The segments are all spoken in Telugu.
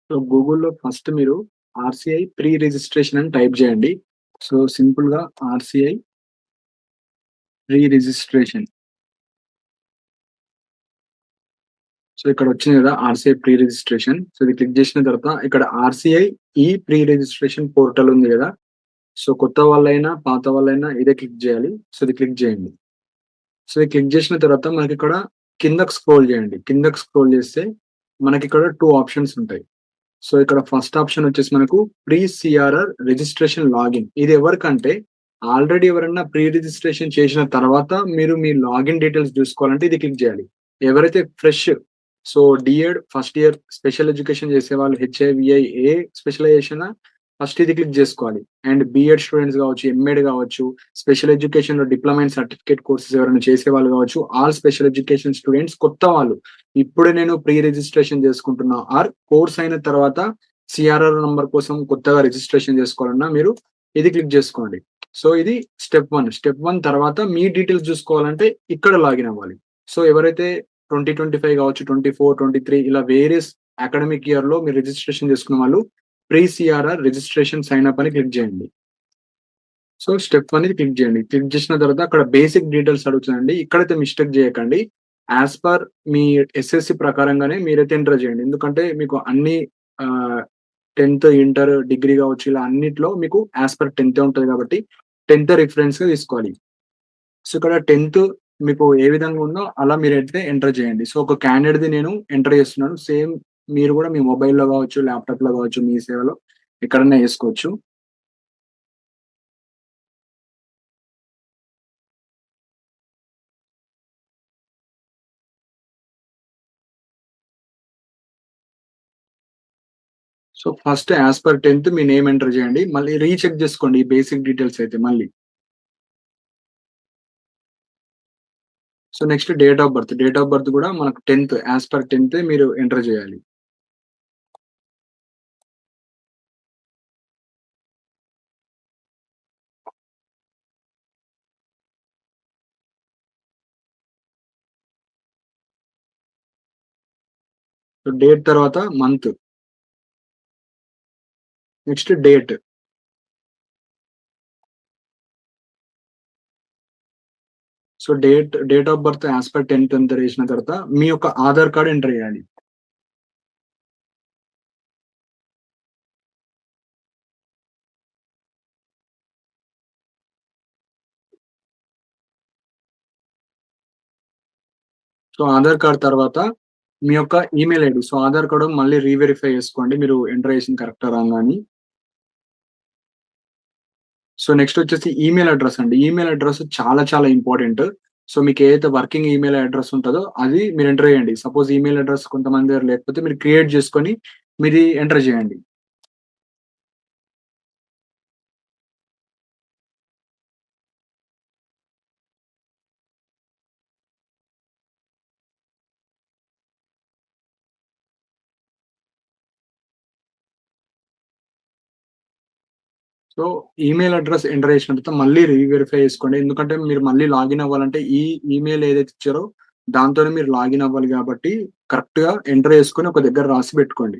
సో గూగుల్‌లో ఫస్ట్ మీరు ఆర్‌సీఐ ప్రీ రిజిస్ట్రేషన్ అని టైప్ చేయండి. సో సింపుల్‌గా ఆర్‌సీఐ ప్రీ రిజిస్ట్రేషన్. సో ఇక్కడ వచ్చింది కదా! RCI pre registration. సో ఇది క్లిక్ చేసిన తర్వాత ఇక్కడ ఆర్‌సీఐ ఈ ప్రీ రిజిస్ట్రేషన్ పోర్టల్ ఉంది కదా! సో కొత్త వాళ్ళైనా, పాత వాళ్ళైనా ఇదే క్లిక్ చేయాలి. సో ఇది క్లిక్ చేయండి. సో ఇది క్లిక్ చేసిన తర్వాత మనకిక్కడ కిందకి స్క్రోల్ చేయండి. కిందకి స్క్రోల్ చేస్తే మనకిక్కడ 2 ఆప్షన్స్ ఉంటాయి. సో ఇక్కడ ఫస్ట్ ఆప్షన్ వచ్చేసి మనకు ప్రీ సీఆర్ఆర్ రిజిస్ట్రేషన్ లాగిన్. ఇది ఎవరికంటే ఆల్రెడీ ఎవరైనా ప్రీ రిజిస్ట్రేషన్ చేసిన తర్వాత మీరు మీ లాగిన్ డీటెయిల్స్ చూసుకోవాలంటే ఇది క్లిక్ చేయాలి. ఎవరైతే fresh so DEd first year special education చేసేవాళ్ళు హెచ్ఐవిఐ ఏ స్పెషలైజేషన్ ఫస్ట్ ఇది క్లిక్ చేసుకోవాలి. అండ్ బీఎడ్ స్టూడెంట్స్ కావచ్చు, ఎంఎడ్ కావచ్చు, స్పెషల్ ఎడ్యుకేషన్‌లో డిప్లొమా అండ్ సర్టిఫికేట్ కోర్సెస్ ఎవరైనా చేసేవాళ్ళు కావచ్చు, ఆల్ స్పెషల్ ఎడ్యుకేషన్ స్టూడెంట్స్ కొత్త వాళ్ళు ఇప్పుడే నేను ప్రీ రిజిస్ట్రేషన్ చేసుకుంటున్నా ఆర్ కోర్స్ అయిన తర్వాత సిఆర్ఆర్ నంబర్ కోసం కొత్తగా రిజిస్ట్రేషన్ చేసుకోవాలన్నా మీరు ఇది క్లిక్ చేసుకోండి. సో ఇది స్టెప్ 1. స్టెప్ 1 తర్వాత మీ డీటెయిల్స్ చూసుకోవాలంటే ఇక్కడ లాగిన్ అవ్వాలి. సో ఎవరైతే 2025 కావచ్చు, 24, 23 ఇలా వేరియస్ అకాడమిక్ ఇయర్‌లో మీరు రిజిస్ట్రేషన్ చేసుకున్న వాళ్ళు pre CRR registration sign up అని క్లిక్ చేయండి. సో స్టెప్ అనేది క్లిక్ చేయండి. క్లిక్ చేసిన తర్వాత అక్కడ బేసిక్ డీటెయిల్స్ అడుగుతుందండి. ఇక్కడైతే మిస్టేక్ చేయకండి. యాస్ పర్ మీ ఎస్ఎస్‌సి ప్రకారంగానే మీరైతే ఎంటర్ చేయండి. ఎందుకంటే మీకు అన్ని ఆహ్, 10థ్, ఇంటర్, డిగ్రీ కావచ్చు ఇలా అన్నిట్లో మీకు యాస్ పర్ 10థే ఉంటది కాబట్టి 10థ్ రిఫరెన్స్‌గా తీసుకోవాలి. సో ఇక్కడ 10థ్ మీకు ఏ విధంగా ఉందో అలా మీరైతే ఎంటర్ చేయండి. సో ఒక క్యాండిడేట్‌ది నేను ఎంటర్ చేస్తున్నాను. సేమ్ మీరు కూడా మీ మొబైల్‌లో కావచ్చు, ల్యాప్‌టాప్‌లో కావచ్చు, మీ సేవలో ఎక్కడన్నా చేసుకోవచ్చు. సో ఫస్ట్ యాస్ పర్ 10థ్ మీ నేమ్ ఎంటర్ చేయండి. మళ్ళీ రీచెక్ చేసుకోండి ఈ బేసిక్ డీటెయిల్స్ అయితే మళ్ళీ. So next date of birth. Date of birth కూడా మనకు 10థ్ యాస్ పర్ 10థే మీరు ఎంటర్ చేయాలి. సో డేట్ తర్వాత month. Next date. So date of birth as per 10థ్ ఎంటర్ చేసిన తర్వాత మీ యొక్క ఆధార్ కార్డ్ ఎంటర్ చేయాలి. సో ఆధార్ కార్డ్ తర్వాత మీ యొక్క email ID. So Aadhaar card మళ్ళీ రీవెరిఫై చేసుకోండి. మీరు ఎంటర్ చేసింది కరెక్టా రాంగా అని. సో నెక్స్ట్ వచ్చేసి ఈమెయిల్ అడ్రెస్ అండి. ఈమెయిల్ అడ్రెస్ చాలా చాలా ఇంపార్టెంట్. సో మీకు ఏదైతే వర్కింగ్ ఈమెయిల్ అడ్రెస్ ఉంటదో అది మీరు ఎంటర్ చేయండి. సపోజ్ ఈమెయిల్ అడ్రెస్ కొంతమంది దగ్గర లేకపోతే మీరు క్రియేట్ చేసుకొని మీది ఎంటర్ చేయండి. సో ఈమెయిల్ అడ్రెస్ ఎంటర్ చేసిన తర్వాత మళ్ళీ రీవెరిఫై చేసుకోండి. ఎందుకంటే మీరు మళ్ళీ లాగిన్ అవ్వాలంటే ఈ ఈమెయిల్ ఏదైతే ఇచ్చారో దాంతోనే మీరు లాగిన్ అవ్వాలి కాబట్టి కరెక్ట్‌గా ఎంటర్ చేసుకొని ఒక దగ్గర రాసి పెట్టుకోండి.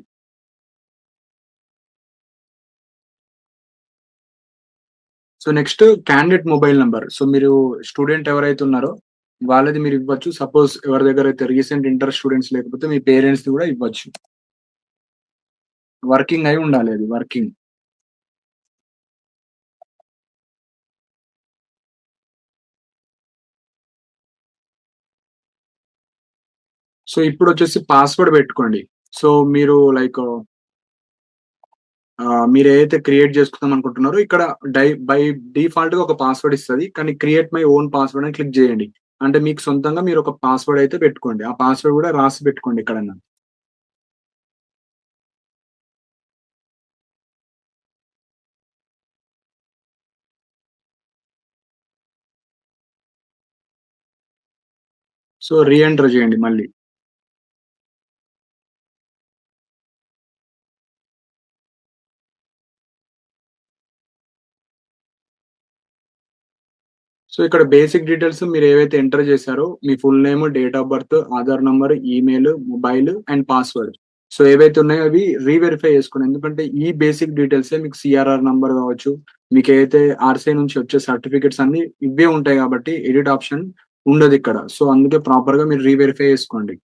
So next candidate mobile number. So మీరు స్టూడెంట్ ఎవరైతే ఉన్నారో వాళ్ళది మీరు ఇవ్వచ్చు. సపోజ్ ఎవరి దగ్గర అయితే రీసెంట్ ఇంటర్ స్టూడెంట్స్ లేకపోతే మీ పేరెంట్స్‌ది కూడా ఇవ్వచ్చు. వర్కింగ్ అయి ఉండాలి అది వర్కింగ్. సో ఇప్పుడొచ్చేసి పాస్వర్డ్ పెట్టుకోండి. సో మీరు లైక్ మీరేదైతే క్రియేట్ చేసుకుందాం అనుకుంటున్నారో ఇక్కడ బై డిఫాల్ట్‌గా ఒక పాస్వర్డ్ ఇస్తది. కానీ క్రియేట్ మై ఓన్ పాస్వర్డ్ అని క్లిక్ చేయండి. అంటే మీకు సొంతంగా మీరు ఒక పాస్వర్డ్ అయితే పెట్టుకోండి. ఆ పాస్వర్డ్ కూడా రాసి పెట్టుకోండి ఎక్కడన్నా. సో రీ ఎంటర్ చేయండి మళ్ళీ. సో ఇక్కడ బేసిక్ డీటెయిల్స్ మీరేవైతే ఎంటర్ చేశారో మీ full name, date of birth, Aadhaar number, email, mobile and password. So ఏవైతే ఉన్నాయో అవి రీవెరిఫై చేసుకోండి. ఎందుకంటే ఈ బేసిక్ డీటెయిల్సే మీకు సీఆర్ఆర్ నంబర్ కావచ్చు, మీకు ఏదైతే ఆర్‌సీఐ నుంచి వచ్చే సర్టిఫికేట్స్ అన్నీ ఇవే ఉంటాయి కాబట్టి ఎడిట్ ఆప్షన్ ఉండదిక్కడ. సో అందుకే ప్రాపర్‌గా మీరు రీవెరిఫై చేసుకోండి.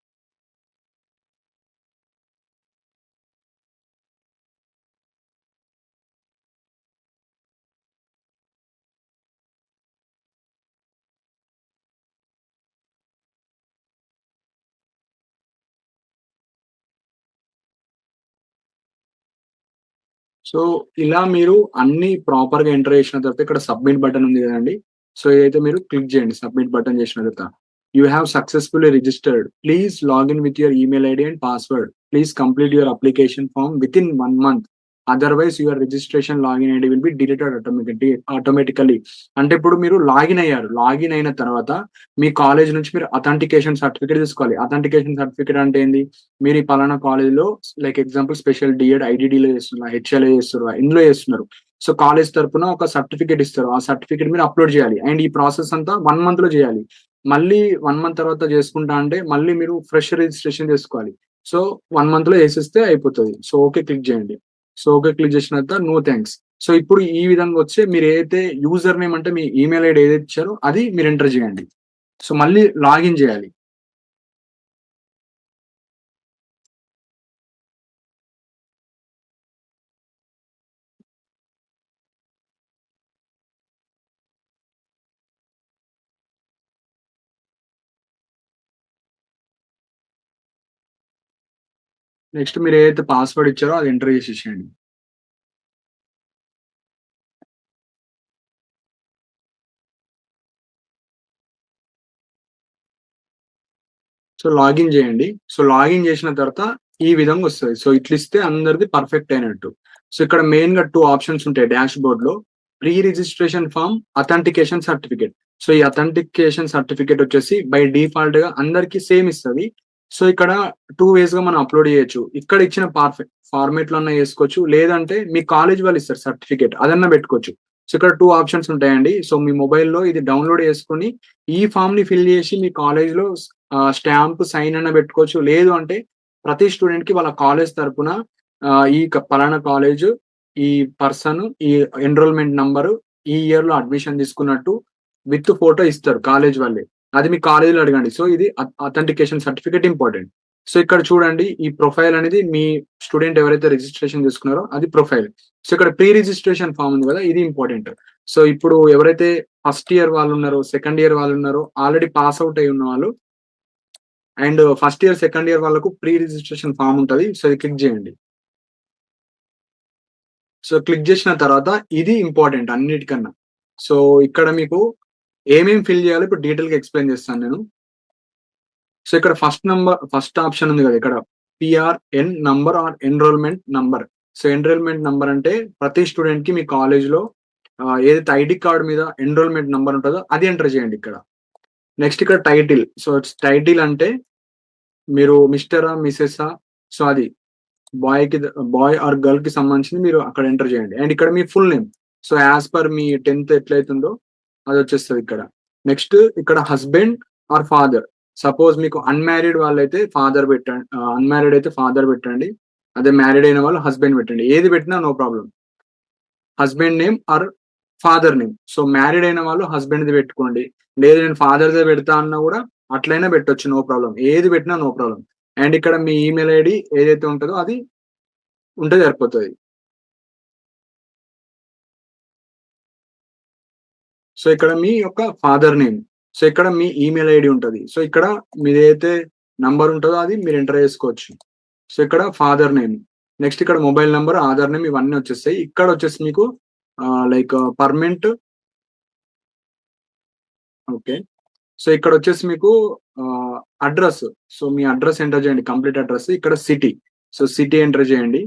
సో, ఇలా మీరు అన్నీ ప్రాపర్‌గా ఎంటర్ చేసిన తర్వాత ఇక్కడ సబ్మిట్ బటన్ ఉంది గదండీ! సో, ఇదైతే మీరు క్లిక్ జేయండి. సబ్మిట్ బటన్ చేసిన తర్వాత. You have successfully registered. Please login with your email ID and password. Please complete your application form within 1 month. Otherwise your registration login ID will be deleted automatically. అంటే ఇప్పుడు మీరు లాగిన్ అయ్యారు. లాగిన్ అయిన తర్వాత మీ కాలేజ్ నుంచి మీరు అథెంటికేషన్ సర్టిఫికేట్ తీసుకోవాలి. అథెంటికేషన్ సర్టిఫికేట్ అంటే ఏంది? మీరు ఈ పలానా కాలేజ్‌లో లైక్ ఎగ్జాంపుల్ స్పెషల్ డీఎడ్, ఐడీడీలో చేస్తున్నా, హెచ్ఎల్‌లో చేస్తుర్రా, ఇందులో చేస్తున్నారు. సో, కాలేజ్ తరపున ఒక సర్టిఫికేట్ ఇస్తారు. ఆ సర్టిఫికేట్ మీరు అప్‌లోడ్ చేయాలి. అండ్ ఈ ప్రాసెస్ అంతా 1 మంత్‌లో చేయాలి. మళ్ళీ 1 మంత్ తర్వాత చేసుకుంటా అంటే మళ్ళీ మీరు ఫ్రెష్ రిజిస్ట్రేషన్ చేసుకోవాలి. సో, 1 మంత్‌లో చేసేస్తే అయిపోతది. సో, ఓకే క్లిక్ చేయండి. సో, ఓకే క్లిక్ చేసిన తర్వాత నో థాంక్స్. సో, ఇప్పుడు ఈ విధంగా వచ్చి మీరు ఏదైతే యూజర్ నేమ్ అంటే మీ ఈమెయిల్ ఐడీ ఏదైతే ఇచ్చారో అది మీరు ఎంటర్ చేయండి. సో, మళ్ళీ లాగిన్ చేయాలి. నెక్స్ట్ మీరు ఏదైతే పాస్వర్డ్ ఇచ్చారో అది ఎంటర్ చేసేసేయండి. సో, లాగిన్ జేయండి. సో, లాగిన్ జేసిన తర్వాత ఈ విధంగా వస్తది. సో, ఇట్లిస్తే అందరిది పర్ఫెక్ట్ అయినట్టు. సో, ఇక్కడ మెయిన్‌గా 2 ఆప్షన్స్ ఉంటాయి డాష్ బోర్డ్‌లో. Pre registration form, authentication certificate. So, ఈ అథెంటికేషన్ సర్టిఫికేట్ వచ్చేసి బై డిఫాల్ట్‌గా అందరికి సేమ్ ఇస్తది. సో, ఇక్కడ 2 వేస్‌గా మనం అప్‌లోడ్ చేయొచ్చు. ఇక్కడ ఇచ్చిన ఫార్మాట్‌లో అన్నా చేసుకోవచ్చు. లేదంటే మీ కాలేజ్ వాళ్ళు ఇస్తారు సర్టిఫికేట్ అదన్నా పెట్టుకోవచ్చు. సో, ఇక్కడ 2 ఆప్షన్స్ ఉంటాయండి. సో, మీ మొబైల్‌లో ఇది డౌన్‌లోడ్ చేసుకొని ఈ ఫార్మ్‌ని ఫిల్ చేసి మీ కాలేజ్‌లో స్టాంప్, సైన్ అన్నా పెట్టుకోవచ్చు. లేదు అంటే ప్రతి స్టూడెంట్‌కి వాళ్ళ కాలేజ్ తరపున ఈ పలానా కాలేజు, ఈ పర్సన్, ఈ ఎన్రోల్‌మెంట్ నంబరు, ఈ ఇయర్‌లో అడ్మిషన్ తీసుకున్నట్టు విత్ ఫోటో ఇస్తారు కాలేజ్ వాళ్ళే. అది మీ కాలేజ్‌లో అడగండి. సో, ఇది అథెంటికేషన్ సర్టిఫికేట్ ఇంపార్టెంట్. సో, ఇక్కడ చూడండి ఈ ప్రొఫైల్ అనేది మీ స్టూడెంట్ ఎవరైతే రిజిస్ట్రేషన్ చేసుకున్నారో అది ప్రొఫైల్. సో, ఇక్కడ ప్రీ రిజిస్ట్రేషన్ ఫార్మ్ ఉంది కదా! ఇది ఇంపార్టెంట్. సో, ఇప్పుడు ఎవరైతే ఫస్ట్ ఇయర్ వాళ్ళున్నారో, సెకండ్ ఇయర్ వాళ్ళున్నారో, ఆల్రెడీ పాస్ ఔట్ అయ్యి ఉన్నవాళ్ళు and first year, second year వాళ్ళకు ప్రీ రిజిస్ట్రేషన్ ఫార్మ్ ఉంటది. సో, ఇది క్లిక్ జేయండి. సో, క్లిక్ జేసిన తర్వాత ఇది ఇంపార్టెంట్ అన్నిటికన్నా. సో, ఇక్కడ మీకు ఏమేం ఫిల్ జేయాలో ఇప్పుడు డీటెయిల్‌గా ఎక్స్‌ప్లెయిన్ జేస్తాను నేను. సో, ఇక్కడ ఫస్ట్ ఆప్షన్ ఉంది గదా! ఇక్కడ PRN number or enrolment number. So, enrolment number అంటే ప్రతి స్టూడెంట్‌కి మీ కాలేజ్‌లో ఏదైతే ఐడీ కార్డ్ మీద ఎన్రోల్‌మెంట్ నంబర్ ఉంటదో అది ఎంటర్ జేయండి ఇక్కడ. నెక్స్ట్ ఇక్కడ టైటిల్. సో, టైటిల్ అంటే మీరు మిస్టరా? మిసెసా? సో, అది. బాయ్‌కి బాయ్ ఆర్ గర్ల్‌కి సంబంధించింది మీరు అక్కడ ఎంటర్ చేయండి. అండ్ ఇక్కడ మీ full name. So, as per మీ 10థ్ ఎట్లయితుందో అదొచ్చేస్తది ఇక్కడ. నెక్స్ట్ ఇక్కడ హస్బెండ్ ఆర్ ఫాదర్. సపోజ్ మీకు అన్‌మ్యారీడ్ వాళ్ళైతే అన్‌మ్యారీడ్ అయితే ఫాదర్ పెట్టండి. అదే మ్యారీడ్ అయిన వాళ్ళు హస్బెండ్ పెట్టండి. ఏది పెట్టినా no problem. Husband name or father name. So, married అయిన వాళ్ళు హస్బెండ్‌ది పెట్టుకోండి. లేదు నేను ఫాదర్‌దే పెడతా అన్నా గూడా అట్లైనా పెట్టొచ్చు నో ప్రాబ్లమ్. ఏది పెట్టినా నో ప్రాబ్లమ్. అండ్ ఇక్కడ మీ ఈమెయిల్ ఐడీ ఏదైతే ఉంటదో అది ఉంటే సరిపోతది. సో, ఇక్కడ మీ యొక్క ఫాదర్ నేమ్. సో, ఇక్కడ మీ ఈమెయిల్ ఐడీ ఉంటది. సో, ఇక్కడ మీదేదైతే నంబర్ ఉంటదో అది మీరు ఎంటర్ చేసుకోవచ్చు. సో, ఇక్కడ ఫాదర్ నేమ్. నెక్స్ట్ ఇక్కడ మొబైల్ నంబర్, ఆధార్ నేమ్ ఇవన్నీ వచ్చేస్తాయి. ఇక్కడొచ్చేసి మీకు లైక్ పర్మనెంట్ ఓకే. సో, ఇక్కడొచ్చేసి మీకు అడ్రెస్. సో, మీ అడ్రెస్ ఎంటర్ చేయండి. Complete address. ఇక్కడ సిటీ. సో, సిటీ ఎంటర్ చేయండి.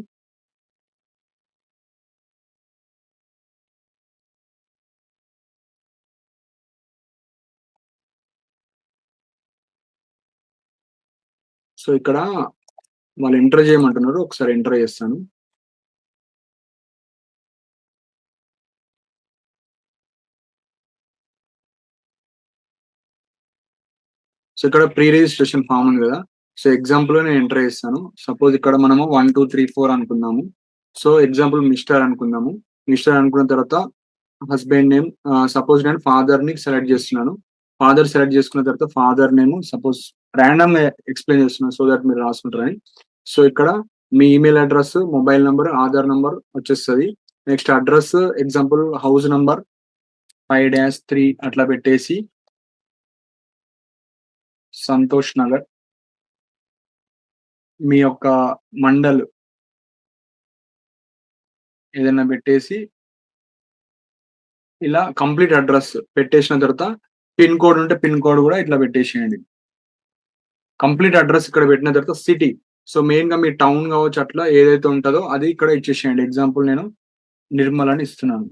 సో, ఇక్కడ వాళ్ళు ఎంటర్ చేయమంటున్నారు. ఒకసారి ఎంటర్ చేస్తాను. సో, ఇక్కడ ప్రీ రిజిస్ట్రేషన్ ఫార్మ్ ఉంది గదా! సో ఎగ్జాంపుల్ నేను ఎంటర్ చేస్తాను. సపోజ్ ఇక్కడ మనము 1, 2, 3, 4 అనుకుందాము. సో ఎగ్జాంపుల్ మిస్టర్ అనుకుందాము. మిస్టర్ అనుకున్న తర్వాత హస్బెండ్ నేమ్, సపోజ్ నేను ఫాదర్ ని సెలెక్ట్ చేస్తున్నాను. ఫాదర్ సెలెక్ట్ చేసుకున్న తర్వాత ఫాదర్ నేమ్ సపోజ్ ర్యాండమ్ గా ఎక్స్ప్లెయిన్ చేస్తున్నాను సో దట్ మీరు రాసుకుంటారని. సో ఇక్కడ మీ email address, mobile number, Aadhaar number వచ్చేస్తుంది. Next address example house number 5-3 అట్లా పెట్టేసి సంతోష్ నగర్, మీ యొక్క మండల్ ఏదైనా పెట్టేసి ఇలా కంప్లీట్ అడ్రస్ పెట్టేసిన తర్వాత పిన్ కోడ్ ఉంటే పిన్ కోడ్ కూడా ఇట్లా పెట్టేసేయండి. కంప్లీట్ అడ్రస్ ఇక్కడ పెట్టిన తర్వాత సిటీ, సో మెయిన్ గా మీ టౌన్ కావచ్చు అట్లా ఏదైతే ఉంటుందో అది ఇక్కడ ఇచ్చేసేయండి. ఎగ్జాంపుల్ నేను నిర్మల్ అని ఇస్తున్నాను.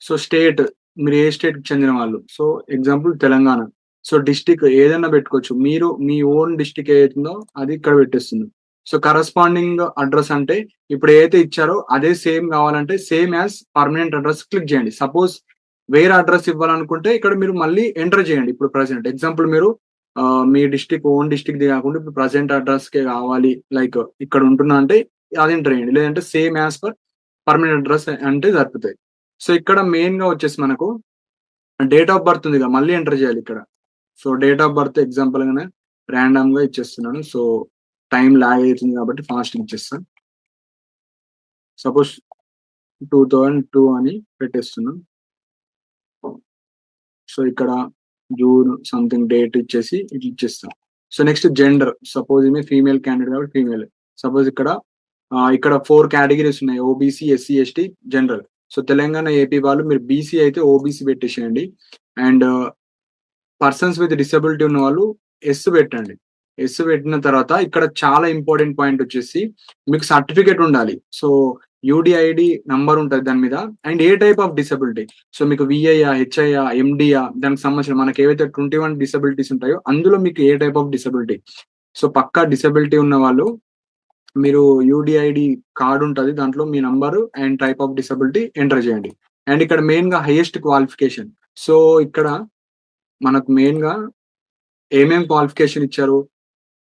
సో స్టేట్, మీరు ఏ స్టేట్ కి చెందిన వాళ్ళు, so example Telangana. So district ఏదైనా పెట్టుకోవచ్చు, మీరు మీ ఓన్ డిస్టిక్ ఏదైతుందో అది ఇక్కడ పెట్టేస్తుంది. సో కరస్పాండింగ్ అడ్రస్ అంటే ఇప్పుడు ఏదైతే ఇచ్చారో అదే సేమ్ కావాలంటే same as permanent address click చేయండి. సపోజ్ వేరే అడ్రస్ ఇవ్వాలనుకుంటే ఇక్కడ మీరు మళ్ళీ ఎంటర్ చేయండి. ఇప్పుడు ప్రజెంట్ ఎగ్జాంపుల్ మీరు మీ డిస్టిక్ ఓన్ డిస్టిక్ ది కాకుండా ఇప్పుడు ప్రజెంట్ అడ్రస్ కే కావాలి, లైక్ ఇక్కడ ఉంటున్నా అంటే అది ఎంటర్ చేయండి. లేదంటే same as per permanent address అంటే సరిపోతాయి. సో ఇక్కడ మెయిన్ గా వచ్చేసి మనకు డేట్ ఆఫ్ బర్త్ ఉంది కదా, మళ్ళీ ఎంటర్ చేయాలి ఇక్కడ. So date of birth example గానే ర్యాండమ్ గా ఇచ్చేస్తున్నాను. సో టైం లాగ్ అవుతుంది కాబట్టి ఫాస్ట్ ఇచ్చేస్తాను. సపోజ్ 2002 అని పెట్టేస్తున్నాను. సో ఇక్కడ జూన్ సంథింగ్ డేట్ ఇచ్చేసి ఇట్లా ఇచ్చేస్తాం. సో నెక్స్ట్ జెండర్, సపోజ్ ఈమె ఫీమేల్ క్యాండిడేట్ కాబట్టి ఫీమేల్. సపోజ్ ఇక్కడ 4 కేటగిరీస్ ఉన్నాయి, OBC, SC, ST, general. So Telangana, AP వాళ్ళు మీరు బీసీ అయితే ఓబీసీ పెట్టేసేయండి. అండ్ పర్సన్స్ విత్ డిసబిలిటీ ఉన్న వాళ్ళు ఎస్ పెట్టండి. ఎస్ పెట్టిన తర్వాత ఇక్కడ చాలా ఇంపార్టెంట్ పాయింట్ వచ్చేసి మీకు సర్టిఫికేట్ ఉండాలి. సో యూడిఐడి నంబర్ ఉంటుంది దాని మీద, and A type of disability. So మీకు విఐఆ, హెచ్ఐఆ, ఎండిఆ, దానికి సంబంధించిన మనకి ఏవైతే 21 డిసబిలిటీస్ ఉంటాయో అందులో మీకు ఏ టైప్ ఆఫ్ డిసబిలిటీ. సో పక్కా డిసబిలిటీ ఉన్న వాళ్ళు మీరు యూడిఐడి కార్డు ఉంటుంది, దాంట్లో మీ number and type of disability enter చేయండి. అండ్ ఇక్కడ మెయిన్ గా హైయెస్ట్ క్వాలిఫికేషన్. సో ఇక్కడ మనకు మెయిన్ గా ఏమేం క్వాలిఫికేషన్ ఇచ్చారు,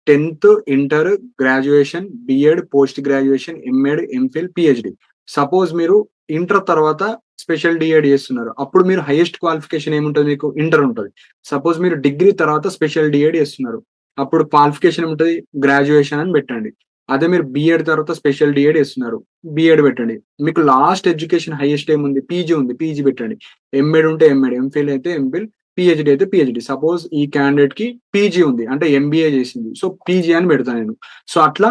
10th, inter, graduation, BEd, post graduation, MEd, MPhil, PhD. Suppose మీరు ఇంటర్ తర్వాత స్పెషల్ డిఎడ్ చేస్తున్నారు, అప్పుడు మీరు హైయెస్ట్ క్వాలిఫికేషన్ ఏముంటుంది, మీకు ఇంటర్ ఉంటుంది. సపోజ్ మీరు డిగ్రీ తర్వాత స్పెషల్ డిఎడ్ చేస్తున్నారు, అప్పుడు క్వాలిఫికేషన్ ఏముంటుంది, గ్రాడ్యుయేషన్ అని పెట్టండి. అదే మీరు బిఎడ్ తర్వాత స్పెషల్ డిఎడ్ చేస్తున్నారు, బిఎడ్ పెట్టండి. మీకు లాస్ట్ ఎడ్యుకేషన్ హైయెస్ట్ ఏముంది, పీజీ ఉంది, పీజీ పెట్టండి. ఎంఎడ్ ఉంటే ఎంఎడ్, ఎంఫిల్ అయితే ఎంఫిల్, పిహెచ్డి అయితే పిహెచ్డి. సపోజ్ ఈ క్యాండిడేట్ కి పీజీ ఉంది అంటే ఎంబీఏ చేసింది, సో పీజీ అని పెడతాను నేను. సో అట్లా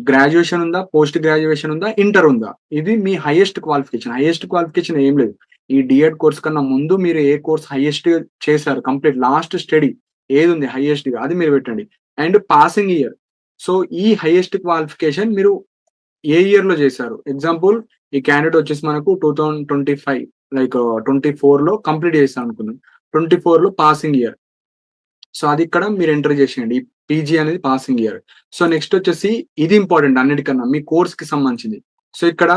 గ్రాడ్యుయేషన్ ఉందా, పోస్ట్ గ్రాడ్యుయేషన్ ఉందా, ఇంటర్ ఉందా, ఇది మీ హైయెస్ట్ క్వాలిఫికేషన్. హైయెస్ట్ క్వాలిఫికేషన్ ఏం లేదు, ఈ డిఎడ్ కోర్స్ కన్నా ముందు మీరు ఏ కోర్స్ హైయెస్ట్ చేశారు, కంప్లీట్ లాస్ట్ స్టడీ ఏది ఉంది హైయెస్ట్ గా అది మీరు పెట్టండి. అండ్ పాసింగ్ ఇయర్, సో ఈ హైయెస్ట్ క్వాలిఫికేషన్ మీరు ఏ ఇయర్ లో చేశారు. ఎగ్జాంపుల్ ఈ క్యాండిడేట్ వచ్చేసి మనకు 2025 లైక్ 24 లో కంప్లీట్ చేస్తాను అనుకున్నాను, 24 లో పాసింగ్ ఇయర్. సో అది ఇక్కడ మీరు ఎంటర్ చేసేయండి, పీజీ అనేది పాసింగ్ ఇయర్. సో నెక్స్ట్ వచ్చేసి ఇది ఇంపార్టెంట్ అన్నిటికన్నా, మీ కోర్స్ కి సంబంధించింది. సో ఇక్కడ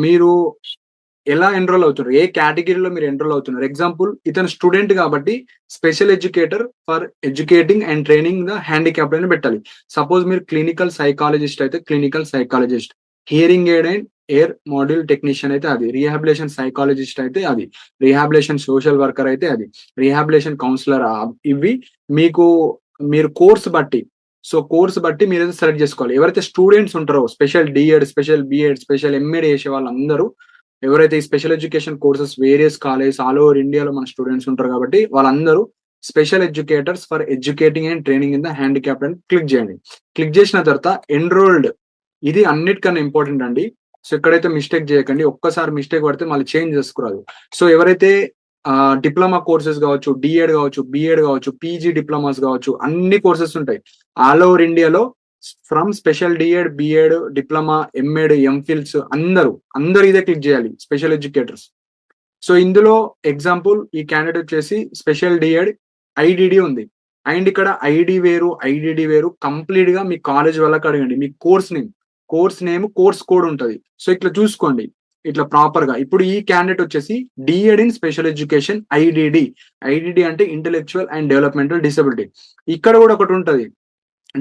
మీరు ఎలా ఎన్రోల్ అవుతున్నారు, ఏ కేటగిరీలో మీరు ఎన్రోల్ అవుతున్నారు. ఎగ్జాంపుల్ ఇతను స్టూడెంట్ కాబట్టి special educator for educating and training the handicapped అని పెట్టాలి. సపోజ్ మీరు క్లినికల్ సైకాలజిస్ట్ అయితే clinical psychologist, hearing aid and air module technician అయితే అది, రీహాబిలేషన్ సైకాలజిస్ట్ అయితే అది, రీహాబిలేషన్ సోషల్ వర్కర్ అయితే అది, రీహాబిలేషన్ కౌన్సిలర్. ఇవి మీకు మీరు కోర్స్ బట్టి, సో కోర్స్ బట్టి మీరు అయితే సెలెక్ట్ చేసుకోవాలి. ఎవరైతే స్టూడెంట్స్ ఉంటారో special DEd, special BEd, special MEd చేసే వాళ్ళందరూ, ఎవరైతే ఈ special education courses various college all over ఇండియాలో మన స్టూడెంట్స్ ఉంటారు కాబట్టి వాళ్ళందరూ special educators for educating and training in the handicapped అని క్లిక్ చేయండి. క్లిక్ చేసిన తర్వాత ఎన్రోల్డ్, ఇది అన్నిటికన్నా ఇంపార్టెంట్ అండి. సో ఎక్కడైతే మిస్టేక్ చేయకండి, ఒక్కసారి మిస్టేక్ పడితే మళ్ళీ చేంజ్ చేసుకురాదు. సో ఎవరైతే డిప్లొమా కోర్సెస్ కావచ్చు, డిఎడ్ కావచ్చు, బిఎడ్ కావచ్చు, పీజీ డిప్లొమాస్ కావచ్చు, అన్ని కోర్సెస్ ఉంటాయి ఆల్ ఓవర్ ఇండియాలో. From special DEd, BEd, diploma, MEd, MPhils అందరూ ఇదే క్లిక్ చేయాలి, స్పెషల్ ఎడ్యుకేటర్స్. సో ఇందులో ఎగ్జాంపుల్ ఈ క్యాండిడేట్ వచ్చేసి స్పెషల్ డిఎడ్ ఐడిడి ఉంది, అండ్ ఇక్కడ ఐడి వేరు ఐడిడి వేరు. కంప్లీట్ గా మీ కాలేజ్ వాళ్ళకి అడగండి, మీ కోర్స్ నేమ్ కోర్స్ కోడ్ ఉంటుంది. సో ఇట్లా చూసుకోండి, ఇట్లా ప్రాపర్ గా. ఇప్పుడు ఈ క్యాండిడేట్ వచ్చేసి D Ed in special education IDD. IDD అంటే ఇంటెలెక్చువల్ అండ్ డెవలప్మెంటల్ డిసబిలిటీ. ఇక్కడ కూడా ఒకటి ఉంటది,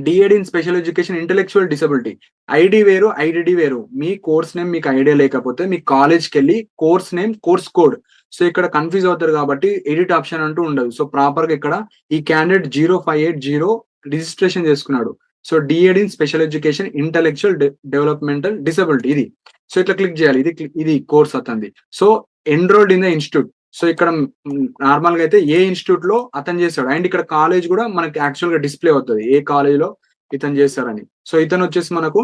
D Ed in special education intellectual disability. ID వేరు, ఐడిడి వేరు. మీ కోర్స్ నేమ్ మీకు ఐడియా లేకపోతే మీ కాలేజ్కి వెళ్ళి course name, course code, so ఇక్కడ కన్ఫ్యూజ్ అవుతారు కాబట్టి ఎడిట్ ఆప్షన్ అంటూ ఉండదు. సో ప్రాపర్ గా ఇక్కడ ఈ క్యాండిడేట్ 0580 రిజిస్ట్రేషన్ చేసుకున్నాడు. So D Ed in special education intellectual developmental disability ఇది. సో ఇట్లా క్లిక్ చేయాలి. ఇది కోర్స్ అతనిది. So enrolled in the institute. So ఇక్కడ నార్మల్ గా అయితే ఏ ఇన్స్టిట్యూట్ లో అతను చేశాడు, అండ్ ఇక్కడ కాలేజ్ కూడా మనకి యాక్చువల్ గా డిస్ప్లే అవుతుంది ఏ కాలేజ్ లో ఇతను చేశారని. సో ఇతను వచ్చేసి మనకు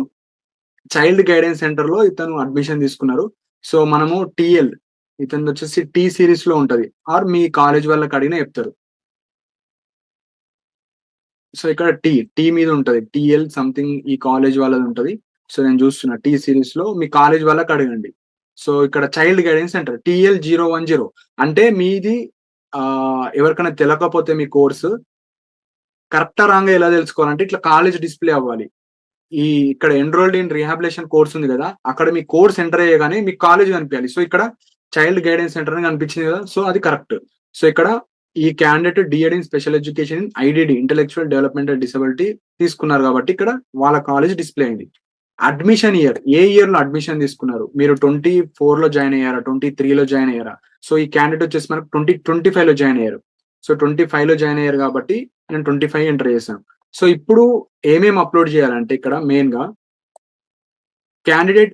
చైల్డ్ గైడెన్స్ సెంటర్ లో ఇతను అడ్మిషన్ తీసుకున్నారు. సో మనము టిఎల్, ఇతను వచ్చేసి టీ సిరీస్ లో ఉంటది, ఆర్ మీ కాలేజ్ వాళ్ళకి అడిగినా చెప్తారు. సో ఇక్కడ టీ మీద ఉంటది, టిఎల్ సంథింగ్ ఈ కాలేజ్ వాళ్ళది ఉంటది. సో నేను చూస్తున్నా టీ సిరీస్ లో మీ కాలేజ్ వాళ్ళకి అడగండి. సో ఇక్కడ చైల్డ్ గైడెన్స్ సెంటర్ TL010 అంటే మీది ఎవరికైనా తెలియకపోతే మీ కోర్సు కరెక్టా రాంగ్ ఎలా తెలుసుకోవాలంటే ఇట్లా కాలేజ్ డిస్ప్లే అవ్వాలి. ఈ ఇక్కడ ఎన్రోల్డ్ ఇన్ రిహాబిలేషన్ కోర్స్ ఉంది కదా, అక్కడ మీ కోర్స్ ఎంటర్ అయ్యగానే మీ కాలేజ్ కనిపించాలి. సో ఇక్కడ చైల్డ్ గైడెన్స్ సెంటర్ అని కనిపించింది కదా, సో అది కరెక్ట్. సో ఇక్కడ ఈ candidate D Ed in special education in IDD intellectual developmental disability తీసుకున్నారు కాబట్టి ఇక్కడ వాళ్ళ కాలేజ్ డిస్ప్లే అయింది. అడ్మిషన్ ఇయర్, ఏ ఇయర్ లో అడ్మిషన్ తీసుకున్నారు, మీరు 24 లో జాయిన్ అయ్యారా, 23 లో జాయిన్ అయ్యారా. సో ఈ క్యాండిడేట్ వచ్చేసి మనకు 2025 లో జాయిన్ అయ్యారు. సో 25 లో జాయిన్ అయ్యారు కాబట్టి నేను 25 ఎంటర్ చేశాను. సో ఇప్పుడు ఏమేమి అప్లోడ్ చేయాలంటే ఇక్కడ మెయిన్ గా క్యాండిడేట్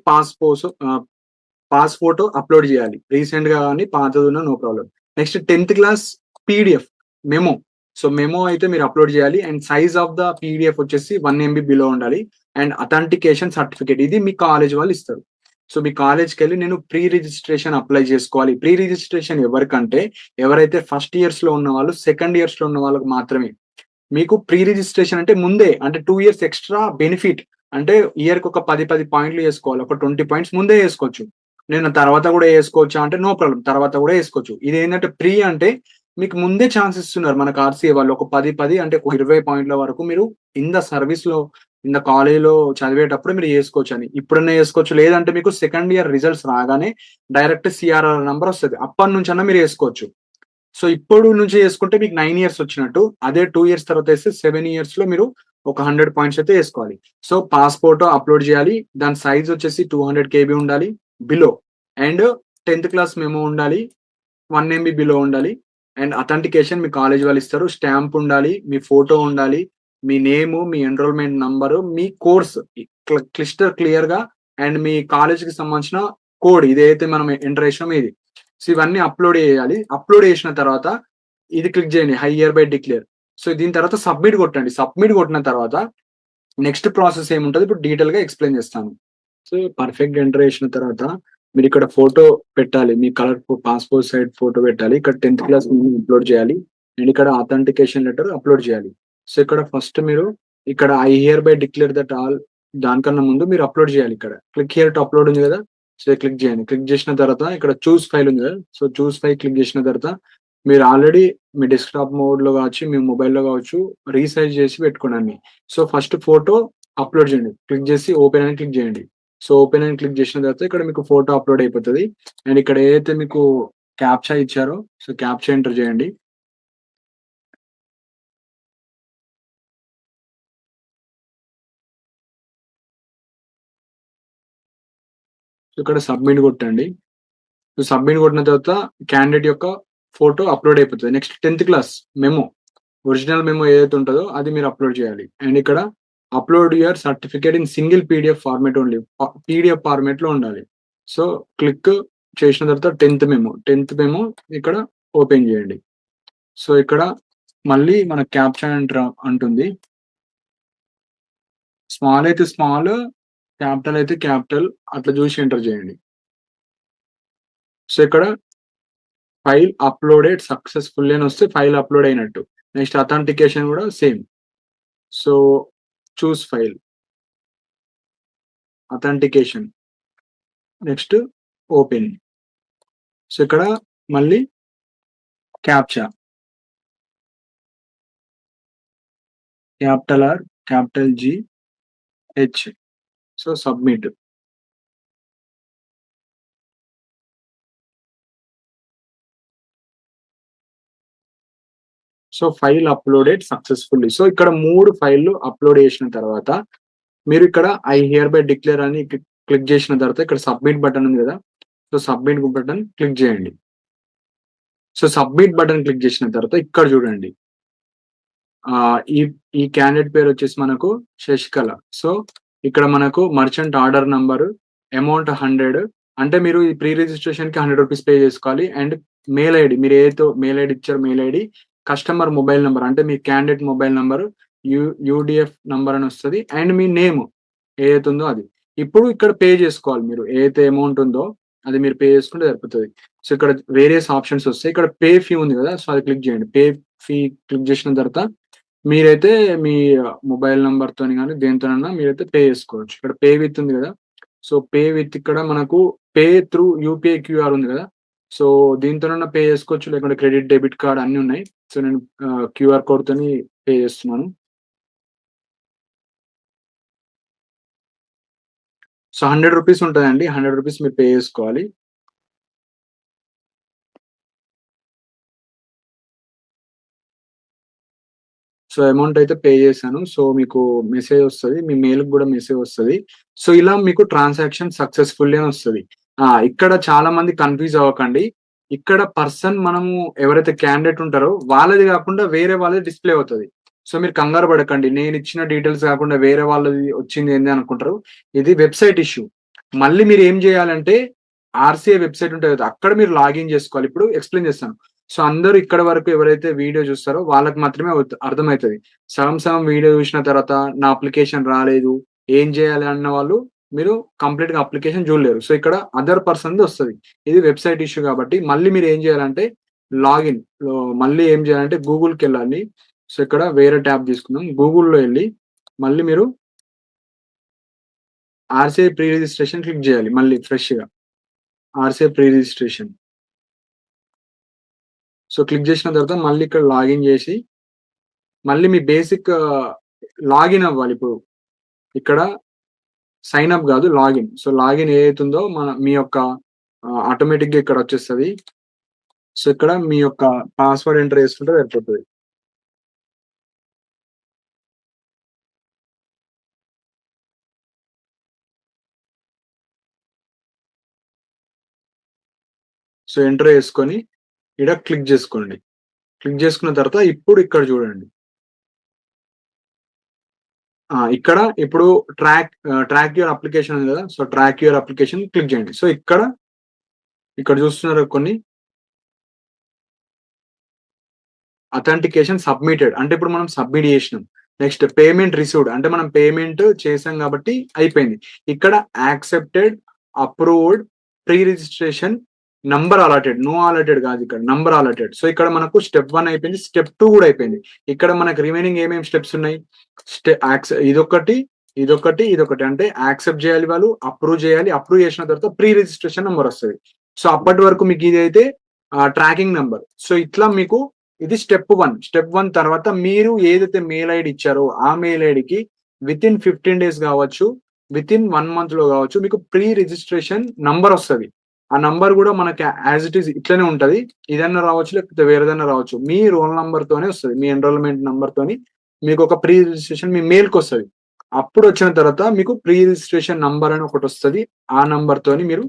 పాస్ ఫోటో అప్లోడ్ చేయాలి, రీసెంట్ గా కానీ పాతది ఉన్నా no problem. Next 10th class PDF memo. So memo అయితే మీరు అప్లోడ్ చేయాలి, and size of the PDF వచ్చేసి 1 MB బిలో ఉండాలి. అండ్ అథెంటికేషన్ సర్టిఫికేట్ ఇది మీ కాలేజ్ వాళ్ళు ఇస్తారు. సో మీ కాలేజ్కి వెళ్ళి నేను ప్రీ రిజిస్ట్రేషన్ అప్లై చేసుకోవాలి. ప్రీ రిజిస్ట్రేషన్ ఎవరికంటే ఎవరైతే ఫస్ట్ ఇయర్స్ లో ఉన్న వాళ్ళు, సెకండ్ ఇయర్స్ లో ఉన్న వాళ్ళకి మాత్రమే. మీకు ప్రీ రిజిస్ట్రేషన్ అంటే ముందే, అంటే 2 years ఎక్స్ట్రా బెనిఫిట్. అంటే ఇయర్ కి ఒక 10 పాయింట్లు వేసుకోవాలి, ఒక 20 పాయింట్స్ ముందే వేసుకోవచ్చు. నేను తర్వాత కూడా వేసుకోవచ్చా అంటే నో ప్రాబ్లం, తర్వాత కూడా వేసుకోవచ్చు. ఇది ఏంటంటే ప్రీ అంటే మీకు ముందే ఛాన్స్ ఇస్తున్నారు మనకు ఆర్సీఏ వాళ్ళు, ఒక 10 అంటే ఒక 20 పాయింట్ల వరకు మీరు ఇన్ ద సర్వీస్ లో, ఇన్ ద కాలేజ్ లో చదివేటప్పుడు మీరు వేసుకోవచ్చు అని. ఇప్పుడన్నా వేసుకోవచ్చు, లేదంటే మీకు సెకండ్ ఇయర్ రిజల్ట్స్ రాగానే డైరెక్ట్ సిఆర్ఆర్ నెంబర్ వస్తుంది, అప్పటి నుంచి అన్నా మీరు వేసుకోవచ్చు. సో ఇప్పుడు నుంచి వేసుకుంటే మీకు 9 years వచ్చినట్టు. అదే 2 years తర్వాత వేస్తే 7 years లో మీరు ఒక 100 పాయింట్స్ అయితే వేసుకోవాలి. సో పాస్పోర్ట్ అప్లోడ్ చేయాలి, దాని సైజ్ వచ్చేసి 200 KB ఉండాలి below, and 10th class memo ఉండాలి, 1 MB బిలో ఉండాలి, అండ్ అథెంటికేషన్ మీ కాలేజ్ వాళ్ళు ఇస్తారు, స్టాంప్ ఉండాలి, మీ ఫోటో ఉండాలి, మీ నేము, మీ ఎన్రోల్మెంట్ నంబరు, మీ కోర్స్ క్లియర్ గా, అండ్ మీ కాలేజ్ కి సంబంధించిన కోడ్ ఇదైతే మనం ఎంటర్ చేసినాం ఇది. సో ఇవన్నీ అప్లోడ్ చేయాలి. అప్లోడ్ చేసిన తర్వాత ఇది క్లిక్ చేయండి, హైయర్ బై డిక్లేర్. సో దీని తర్వాత సబ్మిట్ కొట్టండి. సబ్మిట్ కొట్టిన తర్వాత నెక్స్ట్ ప్రాసెస్ ఏముంటుంది ఇప్పుడు డీటెయిల్ గా ఎక్స్ప్లెయిన్ చేస్తాను. సో పర్ఫెక్ట్ ఎంటర్ చేసిన తర్వాత మీరు ఇక్కడ ఫోటో పెట్టాలి, మీ కలర్ పాస్పోర్ట్ సైడ్ ఫోటో పెట్టాలి. ఇక్కడ 10th క్లాస్ అప్లోడ్ చేయాలి, అండ్ ఇక్కడ అథెంటికేషన్ లెటర్ అప్లోడ్ చేయాలి. సో ఇక్కడ ఫస్ట్ మీరు ఇక్కడ I here by declare that all, దానికన్నా ముందు మీరు అప్లోడ్ చేయాలి. ఇక్కడ క్లిక్ హియర్ టు అప్లోడ్ ఉంది కదా, సో క్లిక్ చేయండి. క్లిక్ చేసిన తర్వాత ఇక్కడ చూస్ ఫైల్ ఉంది కదా, సో చూస్ ఫైల్ క్లిక్ చేసిన తర్వాత మీరు ఆల్రెడీ మీ డెస్క్టాప్ మోడ్ లో కావచ్చు, మీ మొబైల్లో కావచ్చు రీసైజ్ చేసి పెట్టుకోండి. సో ఫస్ట్ ఫోటో అప్లోడ్ చేయండి, క్లిక్ చేసి ఓపెన్ అని క్లిక్ చేయండి. సో ఓపెన్ అని క్లిక్ చేసిన తర్వాత ఇక్కడ మీకు ఫోటో అప్లోడ్ అయిపోతుంది. అండ్ ఇక్కడ ఏదైతే మీకు క్యాప్చా ఇచ్చారో, సో క్యాప్చా ఎంటర్ చేయండి. ఇక్కడ సబ్మిట్ కొట్టండి. సో సబ్మిట్ కొట్టిన తర్వాత క్యాండిడేట్ యొక్క ఫోటో అప్లోడ్ అయిపోతుంది. Next 10th class memo, original memo ఏదైతే ఉంటుందో అది మీరు అప్లోడ్ చేయాలి. అండ్ ఇక్కడ upload your certificate in single PDF format only, PDF format లో ఉండాలి. సో క్లిక్ చేసిన తర్వాత 10th మెమో ఇక్కడ ఓపెన్ చేయండి. సో ఇక్కడ మళ్ళీ మన క్యాప్చా ఎంటర్ అంటుంది. స్మాల్ అయితే స్మాల్, క్యాపిటల్ అయితే క్యాపిటల్, అట్లా చూసి ఎంటర్ చేయండి. సో ఇక్కడ ఫైల్ అప్లోడెడ్ సక్సెస్ఫుల్ అని వస్తే ఫైల్ అప్లోడ్ అయినట్టు. నెక్స్ట్ అథెంటికేషన్ కూడా same. So choose file, authentication, next open. So ఇక్కడ మళ్ళీ captcha, capital R, capital GH. So submit. So file uploaded successfully. So ఇక్కడ 3 ఫైల్‌లు అప్లోడ్ చేసిన తర్వాత మీరు ఇక్కడ ఐ హియర్ బై డిక్లేర్ అని క్లిక్ చేసిన తర్వాత ఇక్కడ సబ్మిట్ బటన్ ఉంది కదా! సో సబ్మిట్ బటన్ క్లిక్ చేయండి. సో సబ్మిట్ బటన్ క్లిక్ చేసిన తర్వాత ఇక్కడ చూడండి. ఈ ఈ క్యాండిడేట్ పేరు వచ్చేసి మనకు శశికళ. సో ఇక్కడ మనకు మర్చెంట్ ఆర్డర్ నంబర్, అమౌంట్ 100, అంటే మీరు ఈ ప్రీ రిజిస్ట్రేషన్‌కి ₹100 పే చేసుకోవాలి. అండ్ మెయిల్ ఐడీ మీరు ఏదైతే మెయిల్ ఐడీ ఇచ్చారో mail ID, customer mobile number అంటే మీ candidate mobile number, UDF number అని వస్తది. అండ్ మీ నేమ్ ఏదైతే ఉందో అది. ఇప్పుడు ఇక్కడ పే చేసుకోవాలి మీరు. ఏదైతే అమౌంట్ ఉందో అది మీరు పే చేసుకుంటే సరిపోతది. సో ఇక్కడ వేరియస్ ఆప్షన్స్ వస్తాయి. ఇక్కడ పే ఫీ ఉంది కదా! సో అది క్లిక్ చేయండి. పే ఫీ క్లిక్ చేసిన తర్వాత మీరైతే మీ మొబైల్ నంబర్‌తోని గాని దేనితోనైనా మీరైతే పే చేసుకోవచ్చు. ఇక్కడ పే విత్ ఉంది కదా! సో పే విత్ ఇక్కడ మనకు పే త్రూ యూపీఐ క్యూఆర్ ఉంది కదా! సో దీనితోనైనా పే చేసుకోవచ్చు. లేకుంటే క్రెడిట్, డెబిట్ కార్డ్ అన్నీ ఉన్నాయి. సో నేను క్యూఆర్ కోడ్‌తోని పే చేస్తున్నాను. సో ₹100 ఉంటదండి. ₹100 మీరు పే చేసుకోవాలి. సో అమౌంట్ అయితే పే చేశాను. సో మీకు మెసేజ్ వస్తది. మీ మెయిల్‌కి గూడా మెసేజ్ వస్తది. సో ఇలా మీకు ట్రాన్సాక్షన్ సక్సెస్‌ఫుల్లీ అని వస్తది. ఇక్కడ చాలా మంది కన్‌ఫ్యూజ్ అవ్వకండి. ఇక్కడ పర్సన్ మనము ఎవరైతే క్యాండిడేట్ ఉంటారో వాళ్ళది గాకుండా వేరే వాళ్ళది డిస్‌ప్లే అవుతది. సో మీరు కంగారు పడకండి. నేనిచ్చిన డీటెయిల్స్ గాకుండా వేరే వాళ్ళది వచ్చింది ఏంది అనుకుంటారు. ఇది వెబ్‌సైట్ ఇష్యూ. మళ్ళీ మీరు ఏం చేయాలంటే ఆర్‌సీఐ వెబ్‌సైట్ ఉంటది కదా! అక్కడ మీరు లాగిన్ చేసుకోవాలి. ఇప్పుడు ఎక్స్‌ప్లెయిన్ చేస్తాను. సో అందరూ ఇక్కడి వరకు ఎవరైతే వీడియో చూస్తారో వాళ్ళకి మాత్రమే అర్థమైతది. సగం సగం వీడియో చూసిన తర్వాత నా అప్లికేషన్ రాలేదు, ఏం చేయాలి అన్న వాళ్ళు మీరు కంప్లీట్‌గా అప్లికేషన్ చూడలేరు. సో ఇక్కడ అదర్ పర్సన్‌ది వస్తది. ఇది వెబ్‌సైట్ ఇష్యూ కాబట్టి మళ్ళీ మీరు ఏం చేయాలంటే లాగిన్‌లో మళ్ళీ ఏం చేయాలంటే గూగుల్‌కెళ్ళాలి. సో ఇక్కడ వేరే ట్యాబ్ తీసుకుందాం. గూగుల్‌లో ఎళ్లి మళ్ళీ మీరు ఆర్‌సీఐ ప్రీ రిజిస్ట్రేషన్ క్లిక్ చేయాలి మళ్ళీ ఫ్రెష్‌గా. RCI pre registration. So click చేసిన తర్వాత మళ్ళీ ఇక్కడ లాగిన్ చేసి మళ్ళీ మీ బేసిక్ లాగిన్ అవ్వాలిప్పుడు. ఇక్కడ సైన్ అప్ గాదు లాగిన్. సో లాగిన్ ఏదైతుందో మీ యొక్క ఆటోమేటిక్‌గా ఇక్కడ వచ్చేస్తది. సో ఇక్కడ మీ యొక్క పాస్వర్డ్ ఎంటర్ చేసుకుంటే సరిపోతది. సో ఎంటర్ చేసుకొని ఈడ క్లిక్ చేసుకోండి. క్లిక్ చేసుకున్న తర్వాత ఇప్పుడు ఇక్కడ చూడండి. ఇక్కడ ఇప్పుడు ట్రాక్ యువర్ అప్లికేషన్ ఉంది కదా! So track your application click చేయండి. సో ఇక్కడ చూస్తున్నారు కొన్ని అథెంటికేషన్ సబ్మిటెడ్ అంటే ఇప్పుడు మనం సబ్మిట్ చేసినాం. నెక్స్ట్ పేమెంట్ రిసీవ్డ్ అంటే మనం పేమెంట్ చేసాం కాబట్టి అయిపోయింది. ఇక్కడ accepted, approved, pre registration, number allotted, no allotted కాదు ఇక్కడ నంబర్ అలాటెడ్. సో ఇక్కడ మనకు స్టెప్ 1 అయిపోయింది. స్టెప్ 2 కూడా అయిపోయింది. ఇక్కడ మనకు రిమైనింగ్ ఏమేమి స్టెప్స్ ఉన్నాయి? ఇదొకటి, ఇదొకటి అంటే యాక్సెప్ట్ చేయాలి వాళ్ళు, అప్రూవ్ చేయాలి. అప్రూవ్ చేసిన తర్వాత ప్రీ రిజిస్ట్రేషన్ నంబర్ వస్తది. సో అప్పటి వరకు మీకు ఇదైతే ట్రాకింగ్ నంబర్. సో ఇట్లా మీకు ఇది స్టెప్ 1. స్టెప్ 1 తర్వాత మీరు ఏదైతే మెయిల్ ఐడీ ఇచ్చారో ఆ మెయిల్ ఐడీకి వితిన్ 15 డేస్ కావచ్చు, వితిన్ 1 మంత్ లో కావచ్చు మీకు ప్రీ రిజిస్ట్రేషన్ నంబర్ వస్తది. ఆ నంబర్ కూడా మనకి యాజ్ ఇట్ ఈస్ ఇట్లనే ఉంటది. ఇదన్నా రావచ్చు లేకపోతే వేరేదన్నా రావచ్చు. మీ రోల్ నంబర్ తోనే వస్తది. మీ ఎన్రోల్‌మెంట్ నంబర్ తోని మీకు ఒక ప్రీ రిజిస్ట్రేషన్ మీ మెయిల్‌కి వస్తది. అప్పుడు వచ్చిన తర్వాత మీకు ప్రీ రిజిస్ట్రేషన్ నంబర్ అని ఒకటి వస్తది. ఆ నంబర్ తోని మీరు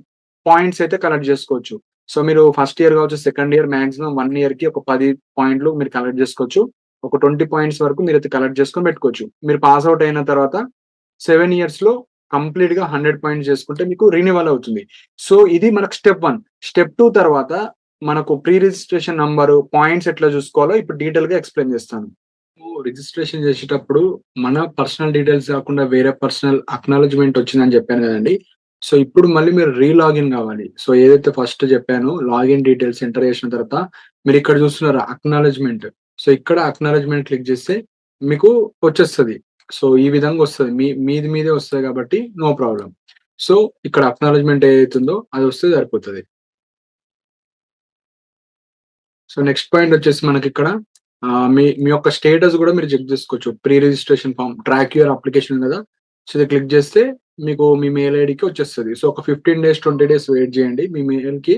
పాయింట్స్ అయితే కలెక్ట్ చేసుకోవచ్చు. సో మీరు ఫస్ట్ ఇయర్ కావచ్చు, సెకండ్ ఇయర్ మాక్సిమం 1 ఇయర్‌కి ఒక 10 పాయింట్లు మీరు కలెక్ట్ చేసుకోవచ్చు. ఒక 20 పాయింట్స్ వరకు మీరైతే కలెక్ట్ చేసుకొని పెట్టుకోవచ్చు. మీరు పాస్ ఔట్ అయిన తర్వాత 7 ఇయర్స్‌లో కంప్లీట్‌గా 100 పాయింట్స్ చేసుకుంటే మీకు రిన్యూవల్ అవుతుంది. సో ఇది మనకు స్టెప్ 1. స్టెప్ 2 తర్వాత మనకు ప్రీ రిజిస్ట్రేషన్ నంబరు, పాయింట్స్ ఎట్లా చూసుకోవాలో ఇప్పుడు డీటెయిల్‌గా ఎక్స్‌ప్లెయిన్ చేస్తాను. రిజిస్ట్రేషన్ చేసేటప్పుడు మన పర్సనల్ డీటెయిల్స్ కాకుండా వేరే పర్సనల్ అక్నాలెడ్జ్‌మెంట్ వచ్చిందని చెప్పాను కదండీ! సో ఇప్పుడు మళ్ళీ మీరు రీలాగిన్ కావాలి. సో ఏదైతే ఫస్ట్ చెప్పానో లాగిన్ డీటెయిల్స్ ఎంటర్ చేసిన తర్వాత మీరు ఇక్కడ చూస్తున్నారు అక్నాలెడ్జ్‌మెంట్. సో ఇక్కడ అక్నాలెడ్జ్‌మెంట్ క్లిక్ చేస్తే మీకు వచ్చేస్తది. సో ఈ విధంగా వస్తది. మీది మీదే వస్తది కాబట్టి నో ప్రాబ్లమ్. సో ఇక్కడ అక్నాలెడ్జ్‌మెంట్ ఏదైతుందో అది వస్తే సరిపోతది. సో నెక్స్ట్ పాయింట్ వచ్చేసి మనకిక్కడ మీ మీ యొక్క స్టేటస్ కూడా మీరు చెక్ చేసుకోవచ్చు. Pre registration form track your application ఉంది కదా! సో ఇది క్లిక్ చేస్తే మీకు మీ మెయిల్ ఐడీకి వచ్చేస్తది. సో ఒక 15 డేస్, 20 డేస్ వెయిట్ చేయండి. మీ మెయిల్‌కి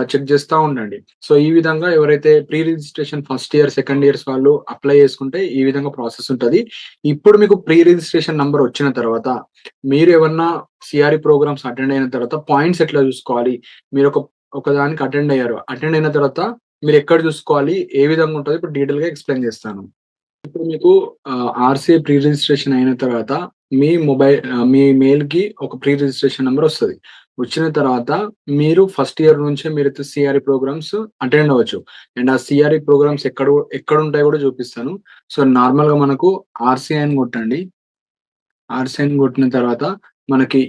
చెక్ చేస్తా ఉండండి. సో, ఈ విధంగా ఎవరైతే pre registration first year, second years వాళ్ళు అప్లై చేసుకుంటే ఈ విధంగా ప్రాసెస్ ఉంటది. ఇప్పుడు మీకు ప్రీ రిజిస్ట్రేషన్ నంబర్ వచ్చిన తర్వాత మీరు ఏమన్నా సిఆర్‌ఈ ప్రోగ్రామ్స్ అటెండ్ అయిన తర్వాత పాయింట్స్ ఎట్లా చూసుకోవాలి? మీరు ఒకదానికి అటెండ్ అయ్యారు. అటెండ్ అయిన తర్వాత మీరెక్కడ చూసుకోవాలి? ఏ విధంగా ఉంటదో ఇప్పుడు డీటెయిల్‌గా ఎక్స్‌ప్లెయిన్ చేస్తాను. ఇప్పుడు మీకు ఆర్‌సీఐ ప్రీ రిజిస్ట్రేషన్ అయిన తర్వాత మీ మెయిల్‌కి ఒక ప్రీ రిజిస్ట్రేషన్ నంబర్ వస్తది. వచ్చిన తర్వాత మీరు ఫస్ట్ ఇయర్ నుంచే మీరైతే సిఆర్‌ఈ ప్రోగ్రామ్స్ అటెండ్ అవ్వచ్చు. అండ్ ఆ సిఆర్‌ఈ ప్రోగ్రామ్స్ ఎక్కడుంటాయో కూడా చూపిస్తాను. సో, నార్మల్‌గా మనకు ఆర్‌సీఐ అని కొట్టండి. ఆర్‌సీఐ అని కొట్టిన తర్వాత మనకి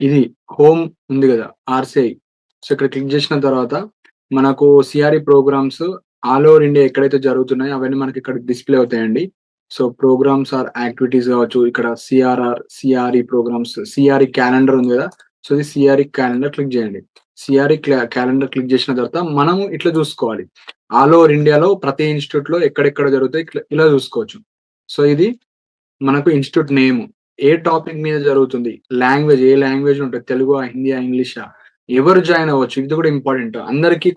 ఇది హోమ్ ఉంది గదా! ఆర్‌సీఐ. సో, ఇక్కడ క్లిక్ చేసిన తర్వాత మనకు CRE programmes all over India ఎక్కడైతే జరుగుతున్నాయో అవన్నీ మనకిక్కడ డిస్‌ప్లే అవుతాయండి. సో, ప్రోగ్రామ్స్ ఆర్ యాక్టివిటీస్ గావచ్చు, ఇక్కడ సిఆర్‌ఈ ప్రోగ్రామ్స్, సిఆర్‌ఈ క్యాలెండర్ ఉంది గదా! సో, ఇది సిఆర్‌ఈ క్యాలెండర్ క్లిక్ చేయండి. సిఆర్‌ఈ క్యాలెండర్ క్లిక్ చేసిన తర్వాత మనము ఇట్లా చూసుకోవాలి. ఆల్ ఓవర్ ఇండియాలో ప్రతి ఇన్‌స్టిట్యూట్‌లో ఎక్కడెక్కడ జరుగుతాయి ఇలా చూసుకోవచ్చు. సో, ఇది మనకు ఇన్‌స్టిట్యూట్ నేము. ఏ టాపిక్ మీద జరుగుతుంది? ఏ లాంగ్వేజ్ ఉంటది? తెలుగా? హిందీయా? ఇంగ్లీషా? ఎవరు జాయిన్ అవ్వచ్చు? ఇది కూడా ఇంపార్టెంట్. అందరికి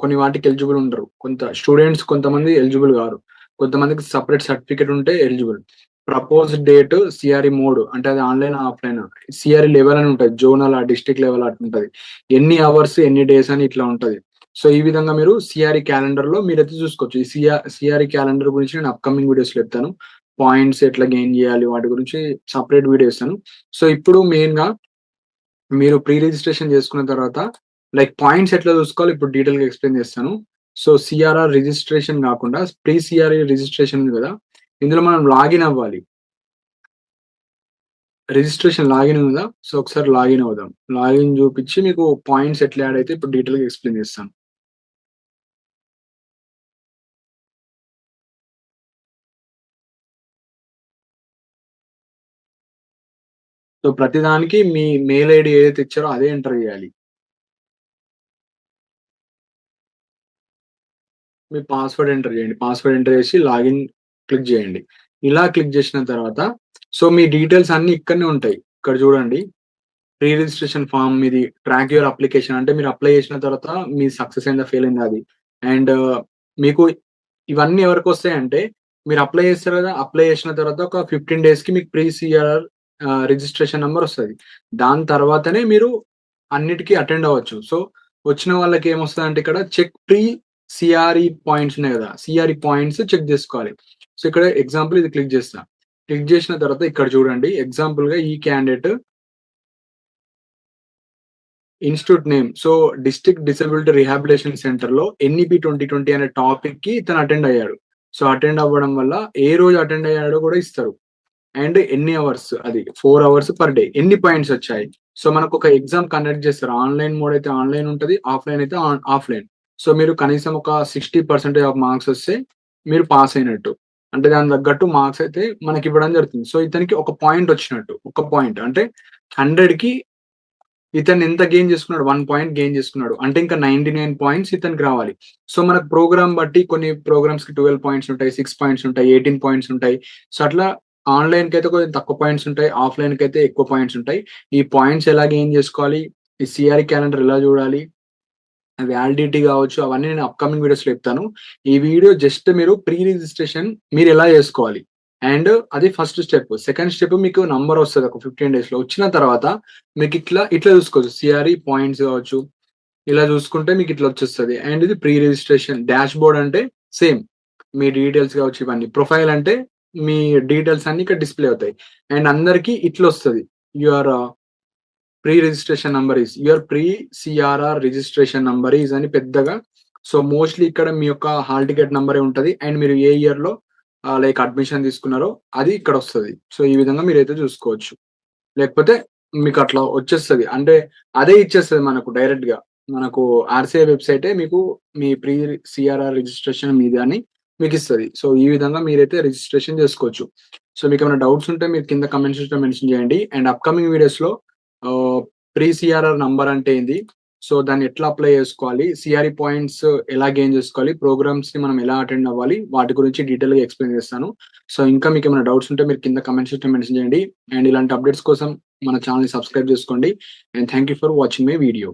కొన్ని వాటికి ఎలిజిబుల్ ఉండరు. స్టూడెంట్స్ కొంతమంది ఎలిజిబుల్ గారు. కొంతమందికి సెపరేట్ సర్టిఫికేట్ ఉంటే eligible. Proposed date CRE mode అంటే అది ఆన్‌లైన్, ఆఫ్‌లైన్. సిఆర్‌ఈ లెవెల్ అని ఉంటది. జోనలా, డిస్ట్రిక్ట్ లెవెల్ అట్లుంటది. ఎన్ని అవర్స్, ఎన్ని డేస్ అని ఇట్లా ఉంటది. సో, ఈ విధంగా మీరు సిఆర్‌ఈ క్యాలెండర్‌లో మీరైతే చూసుకోవచ్చు. ఈ సిఆర్‌ఈ క్యాలెండర్ గురించి నేను అప్‌కమింగ్ వీడియోస్‌లో చెప్తాను. పాయింట్స్ ఎట్లా గెయిన్ జేయాలి వాటి గురించి సెపరేట్ వీడియో ఇస్తాను. సో, ఇప్పుడు మెయిన్‌గా మీరు ప్రీ రిజిస్ట్రేషన్ చేసుకున్న తర్వాత పాయింట్స్ ఎట్లా చూసుకోవాలో ఇప్పుడు డీటెయిల్‌గా ఎక్స్‌ప్లెయిన్ చేస్తాను. సో, సీఆర్‌ఆర్ రిజిస్ట్రేషన్ గాకుండా ప్రీ సీఆర్‌ఈ రిజిస్ట్రేషన్ ఉంది గదా! ఇందులో మనం లాగిన్ అవ్వాలి. రిజిస్ట్రేషన్ లాగిన్ ఉందా? సో, ఒకసారి లాగిన్ అవుదాం. లాగిన్ చూపించి మీకు పాయింట్స్ ఎట్లా యాడ్ అయితే ఇప్పుడు డీటెయిల్‌గా ఎక్స్‌ప్లెయిన్ చేస్తాను. సో, ప్రతిదానికి మీ మెయిల్ ఐడీ ఏదైతే ఇచ్చారో అదే ఎంటర్ చేయాలి. మీ పాస్‌వర్డ్ ఎంటర్ చేయండి. పాస్‌వర్డ్ ఎంటర్ చేసి లాగిన్ క్లిక్ చేయండి. ఇలా క్లిక్ చేసిన తర్వాత సో, మీ డీటెయిల్స్ అన్నీ ఇక్కడనే ఉంటాయి. ఇక్కడ చూడండి. ప్రీ రిజిస్ట్రేషన్ ఫార్మ్ మీది, ట్రాక్ యువర్ అప్లికేషన్ అంటే మీరు అప్లై చేసిన తర్వాత మీ సక్సెస్ అయిందా? ఫెయిల్ అయిందా? అది. అండ్ మీకు ఇవన్నీ ఎవరికొస్తాయంటే మీరు అప్లై చేస్తారు కదా! అప్లై చేసిన తర్వాత ఒక 15 డేస్‌కి మీకు ప్రీ సీఆర్ఆర్ రిజిస్ట్రేషన్ నంబర్ వస్తది. దాని తర్వాతనే మీరు అన్నిటికి అటెండ్ అవ్వచ్చు. సో, వచ్చిన వాళ్ళకి ఏమొస్తదంటే ఇక్కడ చెక్ ప్రీ సీఆర్‌ఈ పాయింట్స్ ఉన్నాయి కదా! సీఆర్‌ఈ పాయింట్స్ చెక్ చేసుకోవాలి. సో, ఇక్కడ ఎగ్జాంపుల్ ఇది క్లిక్ చేస్తా. క్లిక్ చేసిన తర్వాత ఇక్కడ చూడండి ఎగ్జాంపుల్‌గా ఈ candidate institute name. So, district disability rehabilitation సెంటర్‌లో ఎన్‌ఈపీ 2020 అనే టాపిక్‌కి ఇతను అటెండ్ అయ్యాడు. సో, అటెండ్ అవ్వడం వల్ల ఏ రోజు అటెండ్ అయ్యాడో కూడా ఇస్తారు. అండ్ ఎన్ని అవర్స్ అది 4 అవర్స్ పర్ డే. ఎన్ని పాయింట్స్ వచ్చాయి. సో, మనకొక ఎగ్జామ్ కండక్ట్ చేస్తారు. ఆన్‌లైన్ మోడ్ అయితే ఆన్‌లైన్ ఉంటది. ఆఫ్‌లైన్ అయితే ఆఫ్‌లైన్. సో, మీరు కనీసం ఒక 60% ఆఫ్ మార్క్స్ వస్తే మీరు పాస్ అయినట్టు. అంటే దానికి తగ్గట్టు మార్క్స్ అయితే మనకివ్వడం జరుగుతుంది. సో, ఇతనికి ఒక పాయింట్ వచ్చినట్టు. ఒక పాయింట్ అంటే 100కి ఇతను ఎంత గెయిన్ చేసుకున్నాడు? 1 పాయింట్ గెయిన్ చేసుకున్నాడు. అంటే ఇంకా 99 పాయింట్స్ ఇతనికి రావాలి. సో, మనకు ప్రోగ్రామ్ బట్టి కొన్ని ప్రోగ్రామ్స్‌కి 12 పాయింట్స్ ఉంటాయి, 6 పాయింట్స్ ఉంటాయి, 18 పాయింట్స్ ఉంటాయి. సో, అట్లా ఆన్‌లైన్‌కైతే కొంచెం తక్కువ పాయింట్స్ ఉంటాయి. ఆఫ్‌లైన్‌కైతే ఎక్కువ పాయింట్స్ ఉంటాయి. ఈ పాయింట్స్ ఎలా గెయిన్ చేసుకోవాలి? ఈ సీఆర్‌ఈ క్యాలెండర్ ఎలా చూడాలి? వాలిడిటీ కావచ్చు అవన్నీ నేను అప్‌కమింగ్ వీడియోస్‌లో చెప్తాను. ఈ వీడియో జస్ట్ మీరు ప్రీ రిజిస్ట్రేషన్ మీరెలా చేసుకోవాలి? అండ్ అది ఫస్ట్ స్టెప్. సెకండ్ స్టెప్ మీకు నంబర్ వస్తది ఒక 15 డేస్‌లో. వచ్చిన తర్వాత ఇట్లా చూసుకోవచ్చు. సీఆర్‌ఈ పాయింట్స్ కావచ్చు. ఇలా చూసుకుంటే మీకిట్లా వచ్చేస్తది. అండ్ ఇది ప్రీ రిజిస్ట్రేషన్ డాష్‌బోర్డ్ అంటే సేమ్. మీ డీటెయిల్స్ కావచ్చు ఇవన్నీ. ప్రొఫైల్ అంటే మీ డీటెయిల్స్ అన్నీ ఇక్కడ డిస్‌ప్లే అవుతాయి. అండ్ అందరికి ఇట్లొస్తది. Your your pre CRR registration number is అని పెద్దగా సో, మోస్ట్‌లీ ఇక్కడ మీ యొక్క హాల్ టికెట్ నంబరే ఉంటది. అండ్ మీరు ఏ ఇయర్‌లో అడ్మిషన్ తీసుకున్నారో అది ఇక్కడొస్తది. సో, ఈ విధంగా మీరైతే చూసుకోవచ్చు. లేకపోతే మీకట్లా వచ్చేస్తది. అంటే అదే ఇచ్చేస్తది మనకు డైరెక్ట్‌గా. మనకు ఆర్‌సీఐ వెబ్‌సైటే మీకు మీ ప్రీ సీఆర్ఆర్ రిజిస్ట్రేషన్ మీది అని మీకిస్తది. సో, ఈ విధంగా మీరైతే రిజిస్ట్రేషన్ చేసుకోవచ్చు. సో, మీకేమైనా డౌట్స్ ఉంటే మీరు కింద కామెంట్ సెక్షన్‌లో మెన్షన్ చేయండి. అండ్ అప్‌కమింగ్ వీడియోస్‌లో ఆహ్, ప్రీ సీఆర్ఆర్ నంబర్ అంటే ఏంది? సో, దాన్ని ఎట్లా అప్లై చేసుకోవాలి? సీఆర్‌ఈ పాయింట్స్ ఎలా గెయిన్ చేసుకోవాలి? ప్రోగ్రామ్స్‌ని మనం ఎలా అటెండ్ అవ్వాలి? వాటి గురించి డీటెయిల్‌గా ఎక్స్‌ప్లెయిన్ చేస్తాను. సో, ఇంకా మీకేమైనా డౌట్స్ ఉంటే మీరు కింద కామెంట్ సెక్షన్‌లో మెన్షన్ చేయండి. అండ్ ఇలాంటి అప్‌డేట్స్ కోసం మన ఛానెల్‌ని సబ్స్క్రైబ్ చేసుకోండి. And thank you for watching my video.